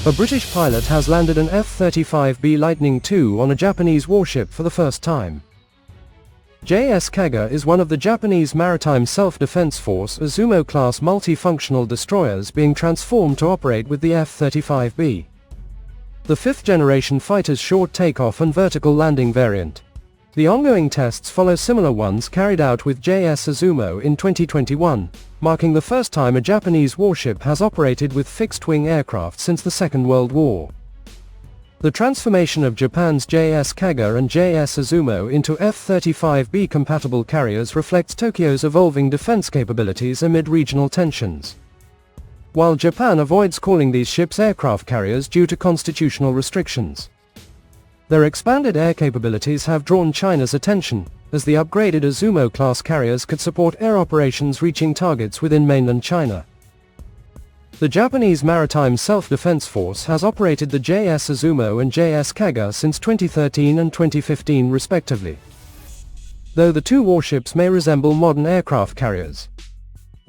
A British pilot has landed an F-35B Lightning II on a Japanese warship for the first time. JS Kaga is one of the Japanese Maritime Self-Defense Force Izumo-class multifunctional destroyers being transformed to operate with the F-35B. The fifth-generation fighter's short takeoff and vertical landing variant. The ongoing tests follow similar ones carried out with JS Izumo in 2021, marking the first time a Japanese warship has operated with fixed-wing aircraft since the Second World War. The transformation of Japan's JS Kaga and JS Izumo into F-35B compatible carriers reflects Tokyo's evolving defense capabilities amid regional tensions. While Japan avoids calling these ships aircraft carriers due to constitutional restrictions, their expanded air capabilities have drawn China's attention, as the upgraded Izumo-class carriers could support air operations reaching targets within mainland China. The Japanese Maritime Self-Defense Force has operated the JS Izumo and JS Kaga since 2013 and 2015 respectively. Though the two warships may resemble modern aircraft carriers,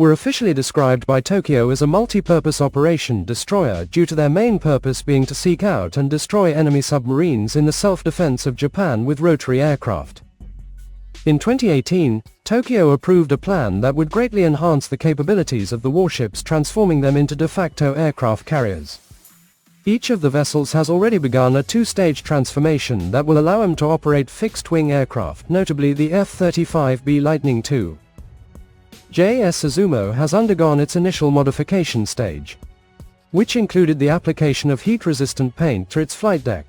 were officially described by Tokyo as a multi-purpose operation destroyer due to their main purpose being to seek out and destroy enemy submarines in the self-defense of Japan with rotary aircraft. In 2018, Tokyo approved a plan that would greatly enhance the capabilities of the warships, transforming them into de facto aircraft carriers. Each of the vessels has already begun a two-stage transformation that will allow them to operate fixed-wing aircraft, notably the F-35B Lightning II. JS Izumo has undergone its initial modification stage, which included the application of heat-resistant paint to its flight deck,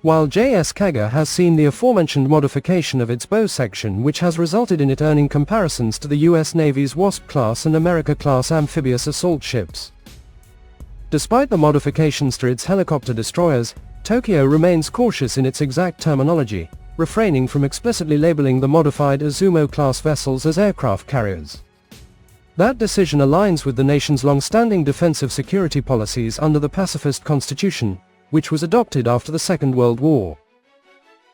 while JS Kaga has seen the aforementioned modification of its bow section, which has resulted in it earning comparisons to the US Navy's Wasp-class and America-class amphibious assault ships. Despite the modifications to its helicopter destroyers, Tokyo remains cautious in its exact terminology, refraining from explicitly labeling the modified Izumo-class vessels as aircraft carriers. That decision aligns with the nation's long-standing defensive security policies under the pacifist constitution, which was adopted after the Second World War.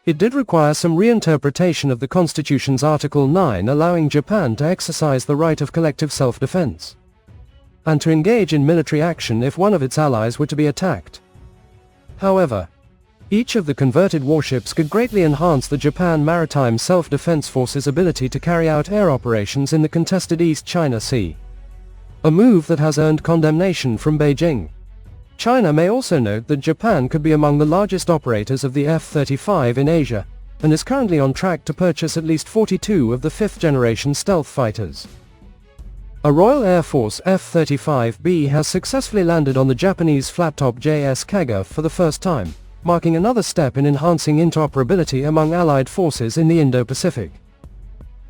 It did require some reinterpretation of the Constitution's Article 9, allowing Japan to exercise the right of collective self-defense, and to engage in military action if one of its allies were to be attacked. However, each of the converted warships could greatly enhance the Japan Maritime Self-Defense Force's ability to carry out air operations in the contested East China Sea, a move that has earned condemnation from Beijing. China may also note that Japan could be among the largest operators of the F-35 in Asia, and is currently on track to purchase at least 42 of the fifth-generation stealth fighters. A Royal Air Force F-35B has successfully landed on the Japanese flattop JS Kaga for the first time, marking another step in enhancing interoperability among Allied forces in the Indo-Pacific.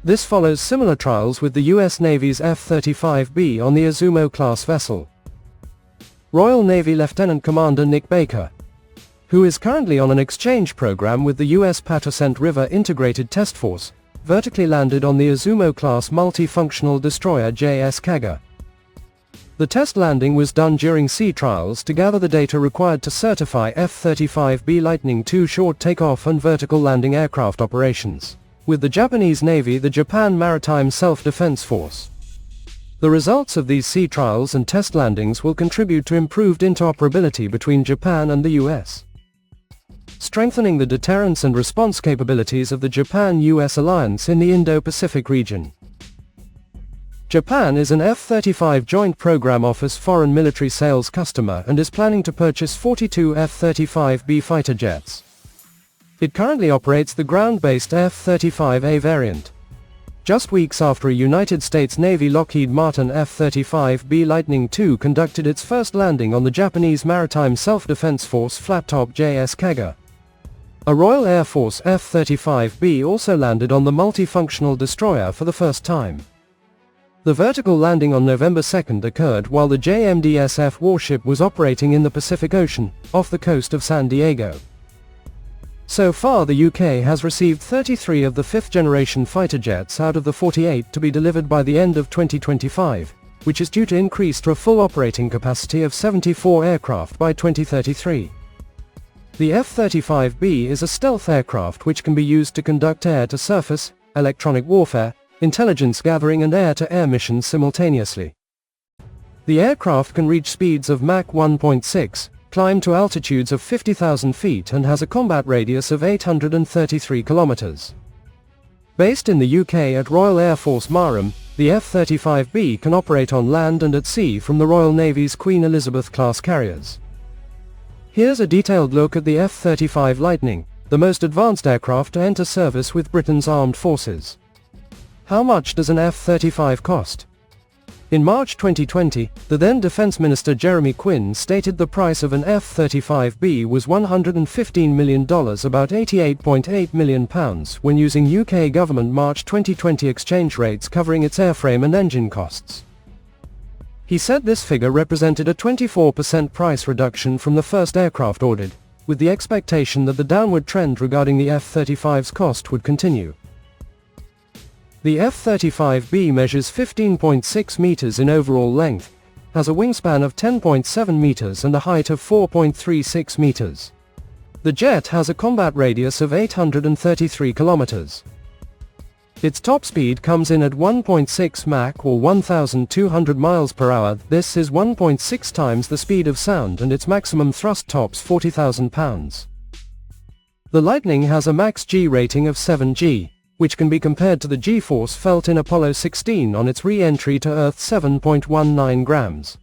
This follows similar trials with the US Navy's F-35B on the Izumo-class vessel. Royal Navy Lieutenant Commander Nick Baker, who is currently on an exchange program with the US Patuxent River Integrated Test Force, vertically landed on the Izumo-class multifunctional destroyer JS Kaga. The test landing was done during sea trials to gather the data required to certify F-35B Lightning II short takeoff and vertical landing aircraft operations with the Japanese Navy, the Japan Maritime Self-Defense Force. The results of these sea trials and test landings will contribute to improved interoperability between Japan and the US, strengthening the deterrence and response capabilities of the Japan-US alliance in the Indo-Pacific region. Japan is an F-35 Joint Program Office foreign military sales customer and is planning to purchase 42 F-35B fighter jets. It currently operates the ground-based F-35A variant. Just weeks after a United States Navy Lockheed Martin F-35B Lightning II conducted its first landing on the Japanese Maritime Self-Defense Force flattop JS Kaga. A Royal Air Force F-35B also landed on the multifunctional destroyer for the first time. The vertical landing on November 2 occurred while the JMDSF warship was operating in the Pacific Ocean, off the coast of San Diego. So far the UK has received 33 of the fifth-generation fighter jets out of the 48 to be delivered by the end of 2025, which is due to increase to a full operating capacity of 74 aircraft by 2033. The F-35B is a stealth aircraft which can be used to conduct air-to-surface, electronic warfare, intelligence gathering and air-to-air missions simultaneously. The aircraft can reach speeds of Mach 1.6, climb to altitudes of 50,000 feet and has a combat radius of 833 kilometers. Based in the UK at Royal Air Force Marham, the F-35B can operate on land and at sea from the Royal Navy's Queen Elizabeth-class carriers. Here's a detailed look at the F-35 Lightning, the most advanced aircraft to enter service with Britain's armed forces. How much does an F-35 cost? In March 2020, the then Defence Minister Jeremy Quinn stated the price of an F-35B was $115 million, about £88.8 million when using UK government March 2020 exchange rates covering its airframe and engine costs. He said this figure represented a 24% price reduction from the first aircraft ordered, with the expectation that the downward trend regarding the F-35's cost would continue. The F-35B measures 15.6 meters in overall length, has a wingspan of 10.7 meters and a height of 4.36 meters. The jet has a combat radius of 833 kilometers. Its top speed comes in at 1.6 Mach or 1,200 miles per hour. This is 1.6 times the speed of sound, and its maximum thrust tops 40,000 pounds. The Lightning has a max G rating of 7G, which can be compared to the G-force felt in Apollo 16 on its re-entry to Earth, 7.19 grams.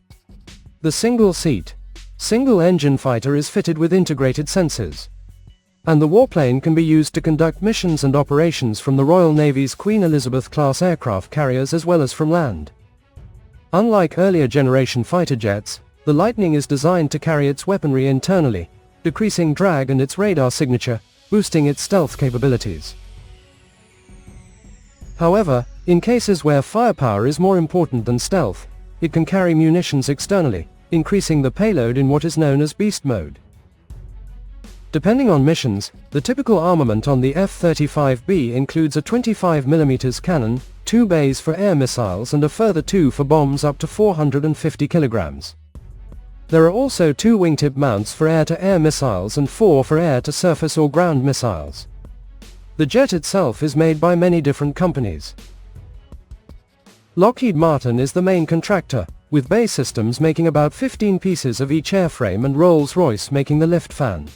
The single-seat, single-engine fighter is fitted with integrated sensors, and the warplane can be used to conduct missions and operations from the Royal Navy's Queen Elizabeth-class aircraft carriers as well as from land. Unlike earlier generation fighter jets, the Lightning is designed to carry its weaponry internally, decreasing drag and its radar signature, boosting its stealth capabilities. However, in cases where firepower is more important than stealth, it can carry munitions externally, increasing the payload in what is known as beast mode. Depending on missions, the typical armament on the F-35B includes a 25mm cannon, 2 bays for air missiles and a further 2 for bombs up to 450 kilograms. There are also 2 wingtip mounts for air-to-air missiles and 4 for air-to-surface or ground missiles. The jet itself is made by many different companies. Lockheed Martin is the main contractor, with BAE Systems making about 15 pieces of each airframe and Rolls-Royce making the lift fan.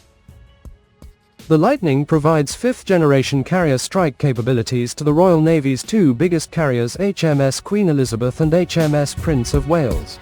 The Lightning provides 5th-generation carrier strike capabilities to the Royal Navy's 2 biggest carriers, HMS Queen Elizabeth and HMS Prince of Wales.